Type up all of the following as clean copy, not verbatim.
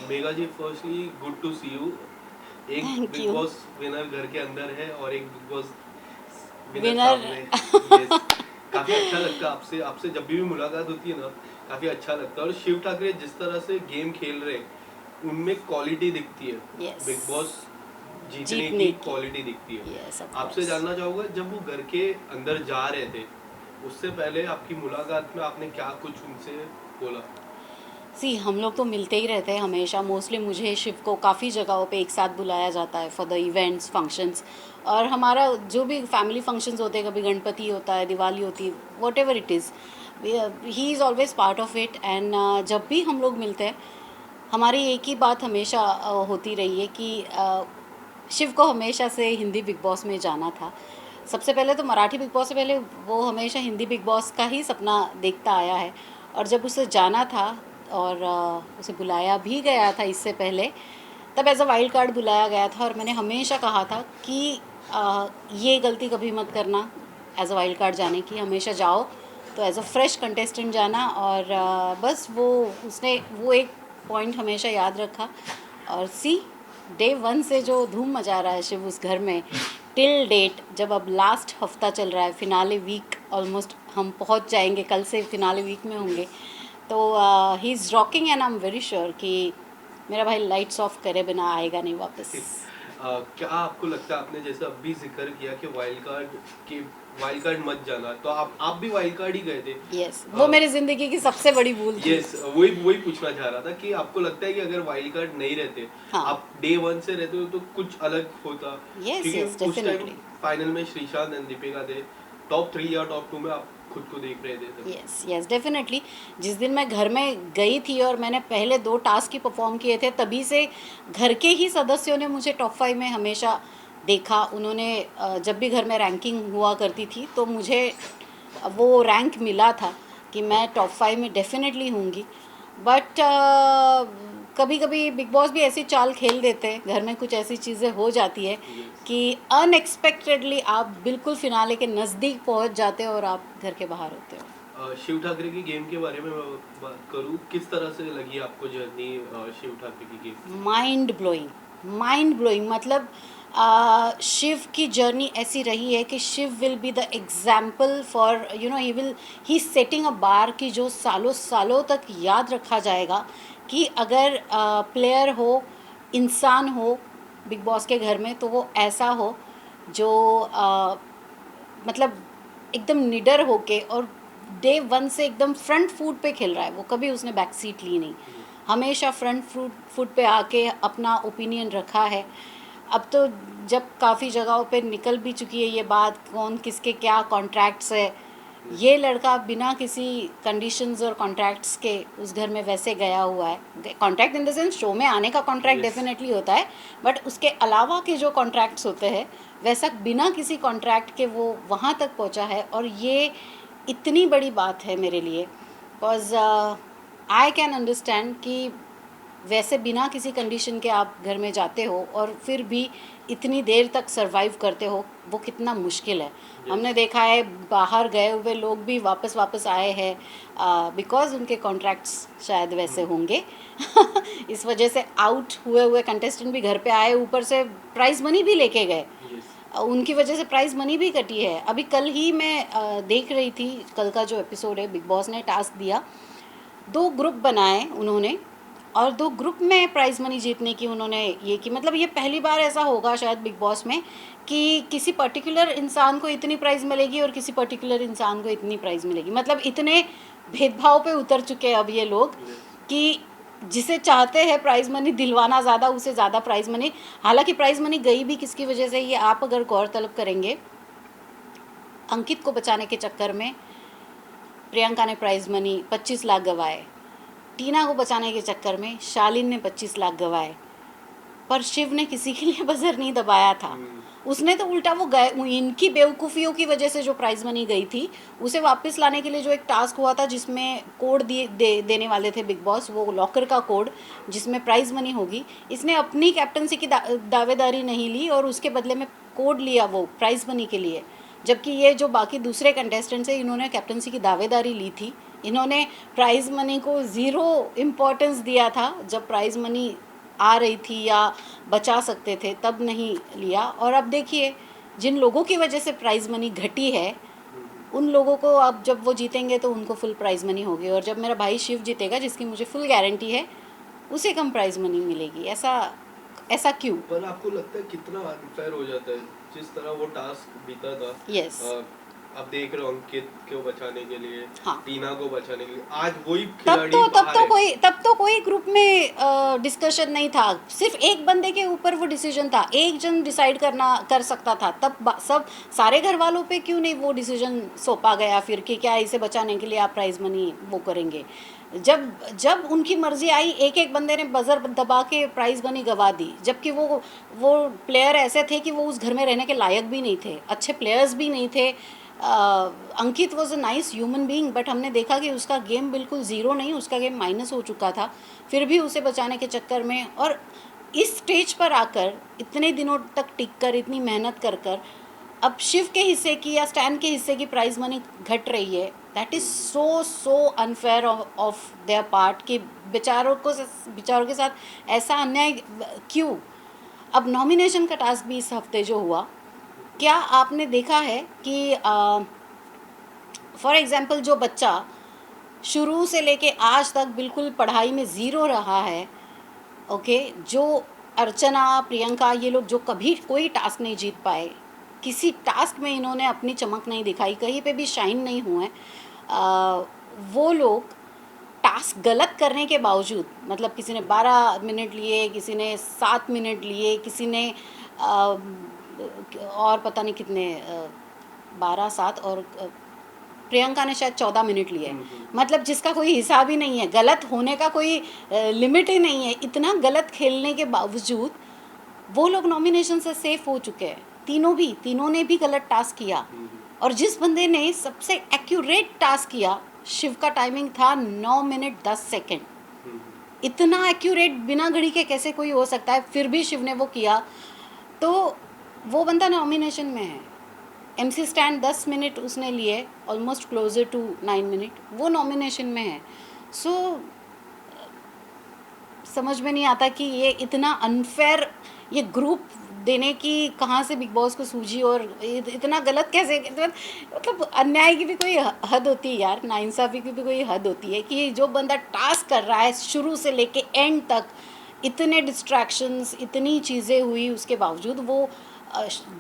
Megha ji, firstly good to see you. एक thank big you. Boss winner घर के अंदर है और एक बिग बॉस विनर विनर। सामने। यस, काफी अच्छा लगता है आपसे आपसे जब भी मुलाकात होती है ना, काफी अच्छा लगता है। और शिव ठाकरे जिस तरह से गेम खेल रहे हैं, उनमें क्वालिटी दिखती है। यस। बिग बॉस जीतने की जीतने की। क्वालिटी दिखती है। यस ऑफ आपसे कोर्स। जानना चाहूंगा, जब वो घर के अंदर जा रहे थे, उससे पहले आपकी मुलाकात में आपने क्या कुछ उनसे बोला? सी हम लोग तो मिलते ही रहते हैं हमेशा। मोस्टली मुझे शिव को काफ़ी जगहों पे एक साथ बुलाया जाता है फॉर द इवेंट्स फंक्शंस। और हमारा जो भी फैमिली फंक्शंस होते हैं, कभी गणपति होता है, दिवाली होती है, what ever it is, he is always part of it. And जब भी हम लोग मिलते हैं, हमारी एक ही बात हमेशा होती रही है कि शिव को हमेशा से हिंदी बिग बॉस में जाना था। सबसे पहले तो मराठी बिग बॉस से पहले वो हमेशा हिंदी बिग बॉस का ही सपना देखता आया है। और जब उसे जाना था और उसे बुलाया भी गया था इससे पहले, तब एज अ वाइल्ड कार्ड बुलाया गया था। और मैंने हमेशा कहा था कि ये गलती कभी मत करना एज अ वाइल्ड कार्ड जाने की, हमेशा जाओ तो एज अ फ्रेश कंटेस्टेंट जाना। और बस वो उसने वो एक पॉइंट हमेशा याद रखा। और सी, डे वन से जो धूम मचा रहा है शिव उस घर में, टिल डेट, जब अब लास्ट हफ्ता चल रहा है, फिनाले वीक ऑलमोस्ट हम पहुंच जाएंगे, कल से फिनाले वीक में होंगे। तो he is rocking and I am very sure कि मेरा भाई लाइट्स ऑफ करे बिना आएगा नहीं वापस। क्या आपको लगता है, आपने जैसे अभी जिक्र किया कि वाइल्ड कार्ड मत जाना, तो आप भी वाइल्ड कार्ड ही गए थे। यस, वो मेरी ज़िंदगी की सबसे बड़ी भूल थी। यस, वही वही पूछना चाह रहा था कि आपको लगता है कि अगर वाइल्ड कार्ड नहीं रहते, हाँ। आप डे वन से रहते हो, तो कुछ अलग होता? यस क्योंकि यस, उस टाइम डेफिनेटली। फाइनल में श्रीशांत एंड दीपिका थे, टॉप 3 या टॉप 2 में आप खुद को देख रहे थे तभी। Yes yes, definitely. जिस दिन मैं घर में गई थी और मैंने पहले 2 टास्क ही परफॉर्म किए थे, तभी से घर के ही सदस्यों ने मुझे टॉप 5 में हमेशा देखा। उन्होंने जब भी घर में रैंकिंग हुआ करती थी तो मुझे वो रैंक मिला था कि मैं टॉप 5 में डेफिनेटली होंगी। बट कभी कभी बिग बॉस भी ऐसी चाल खेल देते हैं, घर में कुछ ऐसी चीज़ें हो जाती है Yes. कि अनएक्सपेक्टेडली आप बिल्कुल फिनाले के नज़दीक पहुंच जाते हो और आप घर के बाहर होते हो। शिव ठाकरे की गेम के बारे में मैं बात करूँ, किस तरह से लगी आपको जर्नी शिव ठाकरे की game? Mind blowing, mind blowing. मतलब शिव की जर्नी ऐसी रही है कि Shiv will be the example for he setting a bar की जो सालों सालों तक याद रखा जाएगा। कि अगर प्लेयर हो, इंसान हो बिग बॉस के घर में, तो वो ऐसा हो जो मतलब एकदम निडर होके और डे वन से एकदम फ्रंट फुट पे खेल रहा है। वो कभी उसने बैक सीट ली नहीं, हमेशा फ्रंट फुट पे आके अपना ओपिनियन रखा है। अब तो जब काफ़ी जगहों पे निकल भी चुकी है ये बात, कौन किसके क्या कॉन्ट्रैक्ट्स है, ये लड़का बिना किसी कंडीशंस और कॉन्ट्रैक्ट्स के उस घर में वैसे गया हुआ है। Contract in the sense show में आने का कॉन्ट्रैक्ट Yes. डेफिनेटली होता है, बट उसके अलावा के जो कॉन्ट्रैक्ट्स होते हैं, वैसा बिना किसी कॉन्ट्रैक्ट के वो वहाँ तक पहुँचा है। और ये इतनी बड़ी बात है मेरे लिए, बिकॉज आई कैन अंडरस्टैंड कि वैसे बिना किसी कंडीशन के आप घर में जाते हो और फिर भी इतनी देर तक सरवाइव करते हो, वो कितना मुश्किल है। हमने Yes. देखा है बाहर गए हुए लोग भी वापस वापस आए हैं बिकॉज उनके कॉन्ट्रैक्ट्स शायद वैसे होंगे। इस वजह से आउट हुए हुए कंटेस्टेंट भी घर पे आए, ऊपर से प्राइज़ मनी भी लेके गए। Yes. उनकी वजह से प्राइज़ मनी भी कटी है। अभी कल ही मैं देख रही थी, कल का जो एपिसोड है, बिग बॉस ने टास्क दिया, 2 ग्रुप बनाए उन्होंने और 2 ग्रुप में प्राइज़ मनी जीतने की उन्होंने ये की। मतलब ये पहली बार ऐसा होगा शायद बिग बॉस में कि किसी पर्टिकुलर इंसान को इतनी प्राइज़ मिलेगी और किसी पर्टिकुलर इंसान को इतनी प्राइज़ मिलेगी। मतलब इतने भेदभाव पे उतर चुके हैं अब ये लोग Yes. कि जिसे चाहते हैं प्राइज़ मनी दिलवाना ज़्यादा, उसे ज़्यादा प्राइज़ मनी। हालांकि प्राइज़ मनी गई भी किसकी वजह से, ये आप अगर गौर तलब करेंगे, अंकित को बचाने के चक्कर में प्रियंका ने प्राइज़ मनी 25 लाख गंवाए, टीना को बचाने के चक्कर में शालिन ने 25 लाख गंवाए, पर शिव ने किसी के लिए बजर नहीं दबाया था। उसने तो उल्टा वो गए, इनकी बेवकूफ़ियों की वजह से जो प्राइज़ मनी गई थी, उसे वापस लाने के लिए जो एक टास्क हुआ था जिसमें कोड देने वाले थे बिग बॉस, वो लॉकर का कोड जिसमें प्राइज़ मनी होगी, इसने अपनी कैप्टनसी की दावेदारी नहीं ली और उसके बदले में कोड लिया वो प्राइज़ मनी के लिए। जबकि ये जो बाकी दूसरे कंटेस्टेंट्स हैं, इन्होंने कैप्टनसी की दावेदारी ली थी, इन्होंने प्राइज़ मनी को ज़ीरो इम्पोर्टेंस दिया था जब प्राइज़ मनी आ रही थी या बचा सकते थे, तब नहीं लिया। और अब देखिए, जिन लोगों की वजह से प्राइज़ मनी घटी है, उन लोगों को अब जब वो जीतेंगे तो उनको फुल प्राइज़ मनी होगी, और जब मेरा भाई शिव जीतेगा, जिसकी मुझे फुल गारंटी है, उसे कम प्राइज़ मनी मिलेगी। ऐसा ऐसा क्यों? पर आपको लगता है कितना अनफेयर हो जाता है जिस तरह वो टास्क बीता था? यस। आप देख रहे हो अंकित को बचाने के लिए, हाँ। टीना को बचाने के लिए, आज वही तब खिलाड़ी तो बाहर है। तब तो कोई ग्रुप में डिस्कशन नहीं था, सिर्फ एक बंदे के ऊपर वो डिसीजन था, एक जन डिसाइड कर सकता था। तब सब सारे घर वालों पे क्यों नहीं वो डिसीजन सौंपा गया फिर कि क्या इसे बचाने के लिए आप प्राइज मनी वो करेंगे? जब जब उनकी मर्जी आई, एक एक बंदे ने बजर दबा के प्राइज मनी गवा दी, जबकि वो प्लेयर ऐसे थे कि वो उस घर में रहने के लायक भी नहीं थे, अच्छे प्लेयर्स भी नहीं थे। Ankit was a nice human being, but हमने देखा कि उसका गेम बिल्कुल ज़ीरो नहीं, उसका गेम माइनस हो चुका था। फिर भी उसे बचाने के चक्कर में, और इस स्टेज पर आकर इतने दिनों तक टिक कर, इतनी मेहनत कर कर, अब शिव के हिस्से की या स्टैन के हिस्से की प्राइज मनी घट रही है। That is so unfair of their part कि बेचारों के साथ ऐसा अन्याय क्यों? अब नॉमिनेशन का टास्क भी इस हफ्ते जो हुआ, क्या आपने देखा है कि फॉर एग्ज़ाम्पल जो बच्चा शुरू से लेके आज तक बिल्कुल पढ़ाई में ज़ीरो रहा है, ओके, जो अर्चना, प्रियंका, ये लोग जो कभी कोई टास्क नहीं जीत पाए, किसी टास्क में इन्होंने अपनी चमक नहीं दिखाई, कहीं पे भी शाइन नहीं हुए, वो लोग टास्क गलत करने के बावजूद, मतलब किसी ने 12 मिनट लिए, किसी ने 7 मिनट लिए, किसी ने और पता नहीं कितने 12, 7 और प्रियंका ने शायद 14 मिनट लिए। मतलब जिसका कोई हिसाब ही नहीं है, गलत होने का कोई लिमिट ही नहीं है। इतना गलत खेलने के बावजूद वो लोग नॉमिनेशन से सेफ हो चुके हैं, तीनों ने भी गलत टास्क किया। और जिस बंदे ने सबसे एक्यूरेट टास्क किया, शिव का टाइमिंग था 9 मिनट 10 सेकेंड। इतना एक्यूरेट बिना घड़ी के कैसे कोई हो सकता है? फिर भी शिव ने वो किया, तो वो बंदा नॉमिनेशन में है। MC स्टैंड 10 मिनट उसने लिए, ऑलमोस्ट क्लोजर टू 9 मिनट, वो नॉमिनेशन में है। सो समझ में नहीं आता कि ये इतना अनफेयर, ये ग्रुप देने की कहाँ से बिग बॉस को सूझी, और इतना गलत कैसे, मतलब अन्याय की भी कोई हद होती है यार, नाइंसाफ़ी की भी कोई हद होती है कि जो बंदा टास्क कर रहा है शुरू से लेके एंड तक, इतने डिस्ट्रैक्शंस, इतनी चीज़ें हुई, उसके बावजूद वो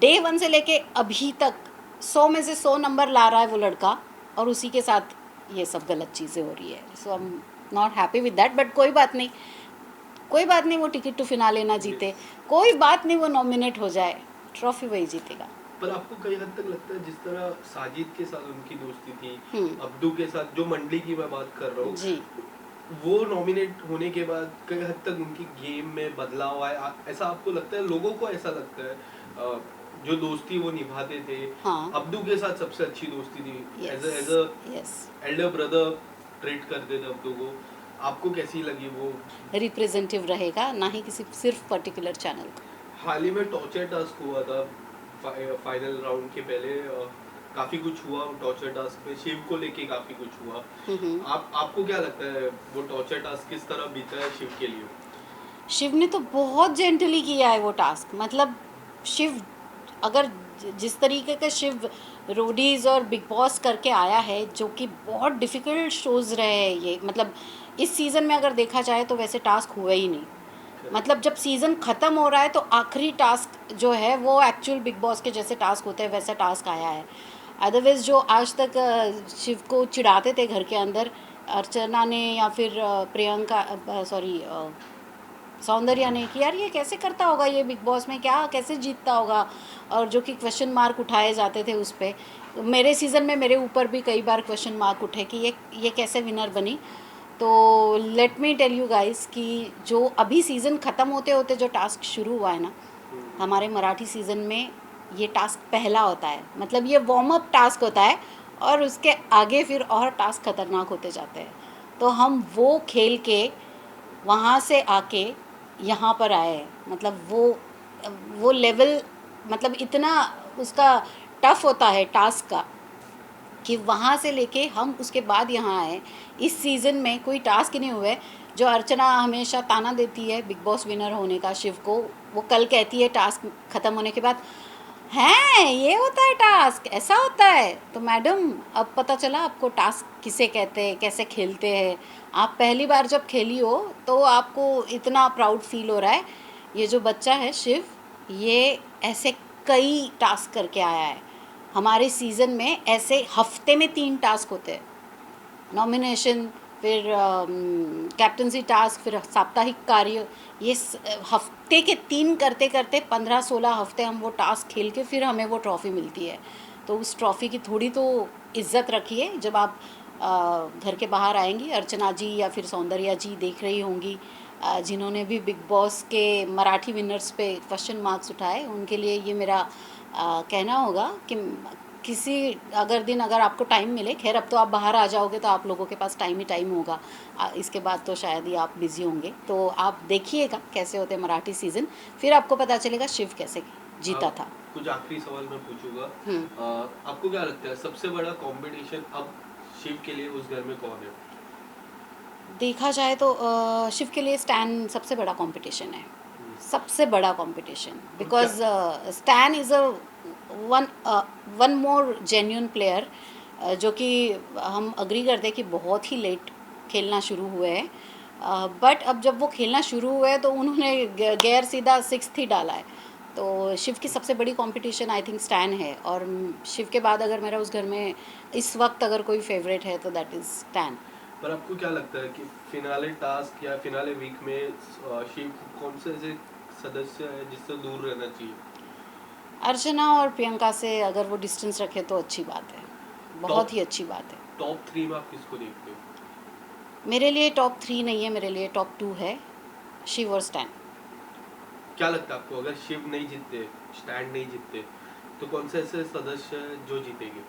डे 1 से लेके अभी तक 100 में से 100 नंबर ला रहा है वो लड़का, और उसी के साथ ये सब गलत चीज़ें हो रही है। So I am not happy with that, but कोई बात नहीं, वो टिकट टू फिनाले ना जीते, कोई बात नहीं, वो नॉमिनेट हो जाए, ट्रॉफी वही जीतेगा। पर आपको कई हद तक लगता है जिस तरह साजिद के साथ उनकी दोस्ती थी, हम्म। अब्दू के साथ, जो मंडली की मैं बात कर रहा हूँ, जी। वो नॉमिनेट होने के बाद कई हद तक उनकी गेम में बदलाव आया, ऐसा आपको लगता है? लोगों को ऐसा लगता है जो दोस्ती वो निभाते थे, हाँ। अब्दू के साथ सबसे अच्छी दोस्ती थी, yes as a yes. Elder brother treat करते थे अब्दू को। आपको कैसी लगी वो? रिप्रेजेंटेटिव रहेगा, ना ही किसी सिर्फ पर्टिकुलर चैनल। हाल ही में टॉर्चर टास्क हुआ था, फाइनल राउंड के पहले काफी कुछ हुआ टॉर्चर टास्क में, शिव को लेके काफी कुछ हुआ। आपको क्या लगता है वो टॉर्चर टास्क किस तरह बीता है शिव के लिए? शिव ने तो बहुत जेंटली किया है वो टास्क, मतलब शिव, अगर जिस तरीके का शिव रोडीज़ और बिग बॉस करके आया है, जो कि बहुत डिफ़िकल्ट शोज़ रहे हैं ये, मतलब इस सीज़न में अगर देखा जाए तो वैसे टास्क हुए ही नहीं। मतलब जब सीज़न ख़त्म हो रहा है तो आखिरी टास्क जो है वो एक्चुअल बिग बॉस के जैसे टास्क होते हैं, वैसा टास्क आया है। अदरवाइज़ जो आज तक शिव को चिढ़ाते थे घर के अंदर, अर्चना ने या फिर प्रियंका, सॉरी, सौंदर्या ने, कि यार ये कैसे करता होगा, ये बिग बॉस में क्या कैसे जीतता होगा, और जो कि क्वेश्चन मार्क उठाए जाते थे उस पर। मेरे सीज़न में मेरे ऊपर भी कई बार क्वेश्चन मार्क उठे कि ये कैसे विनर बनी। तो let me tell you guys कि जो अभी सीज़न ख़त्म होते होते जो टास्क शुरू हुआ है ना, हमारे मराठी सीज़न में, ये टास्क पहला होता है, मतलब ये वार्म अप टास्क होता है, और उसके आगे फिर और टास्क खतरनाक होते जाते हैं। तो हम वो खेल के वहाँ से आके यहाँ पर आए हैं, मतलब वो लेवल, मतलब इतना उसका टफ होता है टास्क का, कि वहाँ से लेके हम उसके बाद यहाँ आए। इस सीज़न में कोई टास्क ही नहीं हुए। जो अर्चना हमेशा ताना देती है बिग बॉस विनर होने का शिव को, वो कल कहती है टास्क ख़त्म होने के बाद, हैं ये होता है टास्क, ऐसा होता है। तो मैडम अब पता चला आपको टास्क किसे कहते हैं, कैसे खेलते हैं। आप पहली बार जब खेली हो तो आपको इतना प्राउड फील हो रहा है। ये जो बच्चा है शिव, ये ऐसे कई टास्क करके आया है। हमारे सीज़न में ऐसे हफ्ते में 3 टास्क होते हैं, नॉमिनेशन, फिर कैप्टनसी टास्क, फिर साप्ताहिक कार्य। ये हफ्ते के 3 करते करते 15-16 हफ्ते हम वो टास्क खेल के फिर हमें वो ट्रॉफ़ी मिलती है। तो उस ट्रॉफ़ी की थोड़ी तो इज्जत रखिए। जब आप घर के बाहर आएंगी, अर्चना जी या फिर सौंदर्या जी देख रही होंगी, जिन्होंने भी बिग बॉस के मराठी विनर्स पे क्वेश्चन मार्क्स उठाए, उनके लिए ये मेरा कहना होगा कि किसी अगर आपको टाइम मिले, खैर अब तो आप बाहर आ जाओगे तो आप लोगों के पास टाइम ही टाइम होगा, इसके बाद तो शायद ही आप बिज़ी होंगे, तो आप देखिएगा कैसे होते मराठी सीज़न, फिर आपको पता चलेगा शिव कैसे जीता था। कुछ आखिरी सवाल मैं पूछूंगा। हम्म। आपको क्या लगता है सबसे बड़ा कंपटीशन अब शिव के लिए उस घर में कौन है? देखा जाए तो शिव के लिए स्टैन सबसे बड़ा कंपटीशन है, सबसे बड़ा competition, because stand is a one more genuine player, जो कि हम अग्री करते हैं कि बहुत ही लेट खेलना शुरू हुए हैं, बट अब जब वो खेलना शुरू हुए हैं तो उन्होंने गैर सीधा 6th ही डाला है। तो शिव की सबसे बड़ी कंपटीशन आई थिंक स्टैन है, और शिव के बाद अगर मेरा उस घर में इस वक्त अगर कोई फेवरेट है तो दैट इज़ स्टैन। पर आपको क्या लगता है कि फिनाले टास्क या फिनाले वीक में शिव कौन से ऐसे सदस्य है जिससे दूर रहना चाहिए? अर्चना और प्रियंका से अगर वो डिस्टेंस रखे तो अच्छी बात है, बहुत ही अच्छी बात है। टॉप 3 में आप किसको देखते हो? मेरे लिए टॉप 3 नहीं है, मेरे लिए टॉप 2 है, शिव और स्टैन। क्या लगता है आपको, अगर शिव नहीं जीतते, स्टैंड नहीं जीतते, तो कौन से ऐसे सदस्य हैं जो जीतेंगे?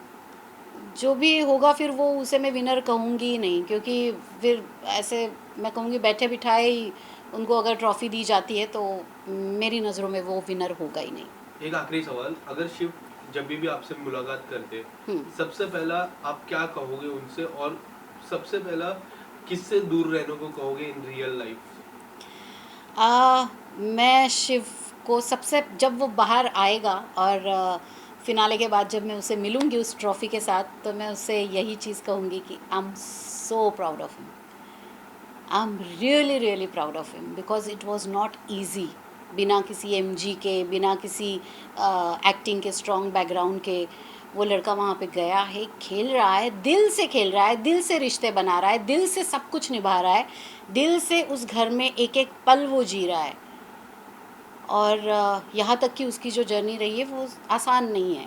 जो भी होगा फिर वो उसे मैं विनर कहूँगी ही नहीं, क्योंकि फिर ऐसे मैं कहूँगी बैठे बिठाए ही उनको अगर ट्रॉफ़ी दी जाती है तो मेरी नज़रों में वो विनर होगा ही नहीं। एक आखिरी सवाल, अगर शिव जब भी आपसे मुलाकात करते, हम्म। सबसे पहला आप क्या कहोगे उनसे, और सबसे पहला किससे दूर रहने को कहोगे इन रियल लाइफ? मैं शिव को सबसे, जब वो बाहर आएगा और फिनाले के बाद जब मैं उसे मिलूँगी उस ट्रॉफ़ी के साथ, तो मैं उससे यही चीज़ कहूँगी कि I am so proud of him, I am really really proud of him, because it was not easy. बिना किसी एमजी के, बिना किसी एक्टिंग के स्ट्रॉन्ग बैकग्राउंड के, वो लड़का वहाँ पे गया है, खेल रहा है, दिल से खेल रहा है, दिल से रिश्ते बना रहा है, दिल से सब कुछ निभा रहा है, दिल से उस घर में एक एक पल वो जी रहा है, और यहाँ तक कि उसकी जो जर्नी रही है वो आसान नहीं है।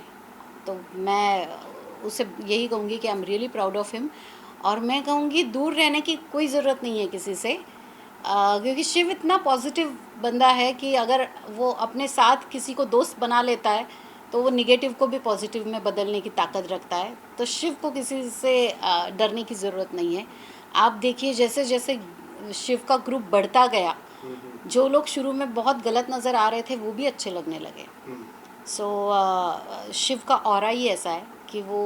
तो मैं उसे यही कहूँगी कि I am really proud of him, और मैं कहूँगी दूर रहने की कोई ज़रूरत नहीं है किसी से, क्योंकि शिव इतना पॉजिटिव बंदा है कि अगर वो अपने साथ किसी को दोस्त बना लेता है तो वो निगेटिव को भी पॉजिटिव में बदलने की ताकत रखता है। तो शिव को किसी से डरने की ज़रूरत नहीं है। आप देखिए जैसे जैसे शिव का ग्रुप बढ़ता गया, जो लोग शुरू में बहुत गलत नज़र आ रहे थे वो भी अच्छे लगने लगे। सो शिव का ऑरा ही ऐसा है कि वो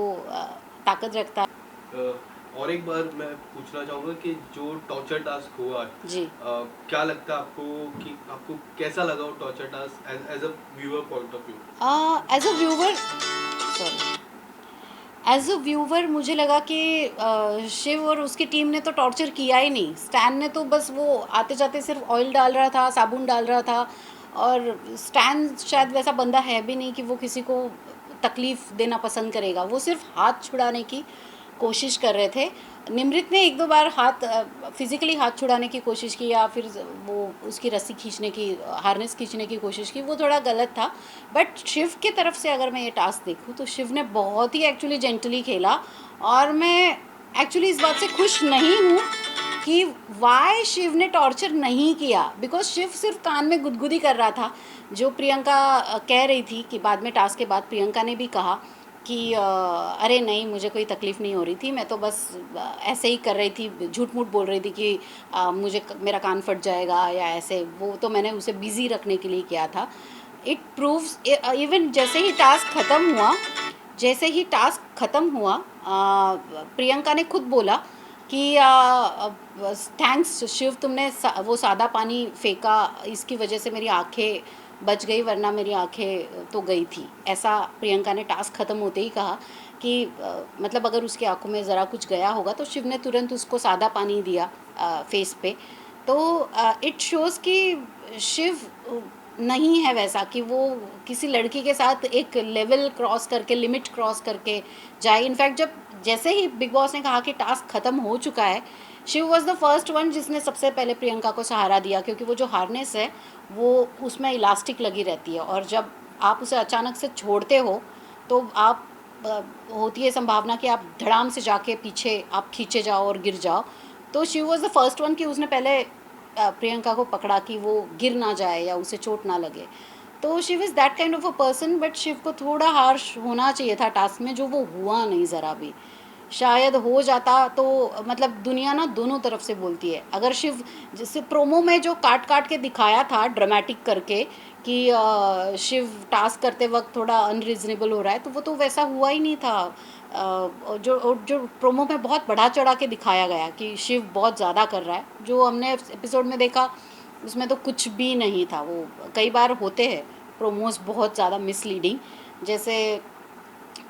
ताकत रखता है। और एक बार मैं पूछना चाहूँगा कि जो टॉर्चर टास्क हुआ है, जी, क्या लगता है आपको कि आपको कैसा लगा वो torture task as a viewer point of view? As a viewer, sorry, as a viewer मुझे लगा कि शिव और उसकी टीम ने तो टॉर्चर किया ही नहीं। स्टैन ने तो बस वो आते जाते सिर्फ ऑयल डाल रहा था, साबुन डाल रहा था, और स्टैन शायद वैसा बंदा है भी नहीं कि वो किसी को तकलीफ़ देना पसंद करेगा। वो सिर्फ हाथ छुड़ाने की कोशिश कर रहे थे। निमृत ने 1-2 बार हाथ फिज़िकली हाथ छुड़ाने की कोशिश की, या फिर वो उसकी रस्सी खींचने की, हार्नेस खींचने की कोशिश की, वो थोड़ा गलत था। बट शिव की तरफ से अगर मैं ये टास्क देखूँ तो शिव ने बहुत ही एक्चुअली जेंटली खेला, और मैं एक्चुअली इस बात से खुश नहीं हूँ कि वाई शिव ने टॉर्चर नहीं किया, बिकॉज शिव सिर्फ कान में गुदगुदी कर रहा था। जो प्रियंका कह रही थी कि बाद में टास्क के बाद प्रियंका ने भी कहा कि अरे नहीं मुझे कोई तकलीफ़ नहीं हो रही थी, मैं तो बस ऐसे ही कर रही थी, झूठ मूठ बोल रही थी कि मेरा कान फट जाएगा या ऐसे, वो तो मैंने उसे बिज़ी रखने के लिए किया था। इट प्रूव्स, इवन जैसे ही टास्क ख़त्म हुआ प्रियंका ने खुद बोला कि थैंक्स शिव, तुमने वो सादा पानी फेंका, इसकी वजह से मेरी आंखें बच गई, वरना मेरी आंखें तो गई थी। ऐसा प्रियंका ने टास्क ख़त्म होते ही कहा कि मतलब अगर उसकी आंखों में ज़रा कुछ गया होगा तो शिव ने तुरंत उसको सादा पानी दिया फेस पे। तो इट शोज़ कि शिव नहीं है वैसा कि वो किसी लड़की के साथ एक लेवल क्रॉस करके, लिमिट क्रॉस करके जाए। इनफैक्ट जब जैसे ही बिग बॉस ने कहा कि टास्क ख़त्म हो चुका है, Shiv was the first one जिसने सबसे पहले प्रियंका को सहारा दिया, क्योंकि वो जो हार्नेस है वो उसमें इलास्टिक लगी रहती है, और जब आप उसे अचानक से छोड़ते हो तो आप होती है संभावना कि आप धड़ाम से जाके पीछे आप खींचे जाओ और गिर जाओ। तो Shiv was the first one कि उसने पहले प्रियंका को पकड़ा कि वो गिर ना जाए या उसे चोट ना लगे। तो Shiv is that kind of a person, but Shiv को थोड़ा हार्श होना चाहिए था टास्क में, जो वो हुआ नहीं ज़रा भी। शायद हो जाता तो मतलब दुनिया ना दोनों तरफ से बोलती है। अगर शिव जैसे प्रोमो में जो काट काट के दिखाया था ड्रामेटिक करके कि शिव टास्क करते वक्त थोड़ा अनरीजनेबल हो रहा है, तो वो तो वैसा हुआ ही नहीं था। जो प्रोमो में बहुत बढ़ा चढ़ा के दिखाया गया कि शिव बहुत ज़्यादा कर रहा है, जो हमने एपिसोड में देखा उसमें तो कुछ भी नहीं था। वो कई बार होते हैं प्रोमोज बहुत ज़्यादा मिसलीडिंग, जैसे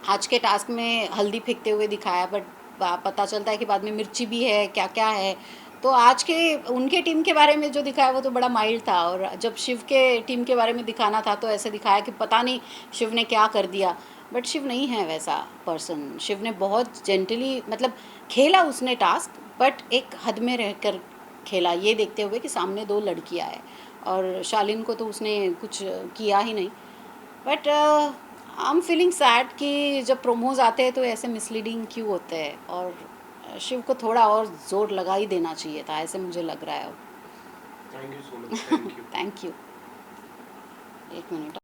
आज के टास्क में हल्दी फेंकते हुए दिखाया, बट पता चलता है कि बाद में मिर्ची भी है, क्या क्या है। तो आज के उनके टीम के बारे में जो दिखाया वो तो बड़ा माइल्ड था, और जब शिव के टीम के बारे में दिखाना था तो ऐसे दिखाया कि पता नहीं शिव ने क्या कर दिया। बट शिव नहीं है वैसा पर्सन। शिव ने बहुत जेंटली मतलब खेला उसने टास्क, बट एक हद में रहकर खेला, ये देखते हुए कि सामने दो लड़कियां हैं, और शालीन को तो उसने कुछ किया ही नहीं। But I am feeling sad कि जब प्रोमोज आते हैं तो ऐसे मिसलीडिंग क्यों होते हैं, और शिव को थोड़ा और ज़ोर लगा ही देना चाहिए था, ऐसे मुझे लग रहा है। Thank you so much, thank you. Thank you. एक मिनट।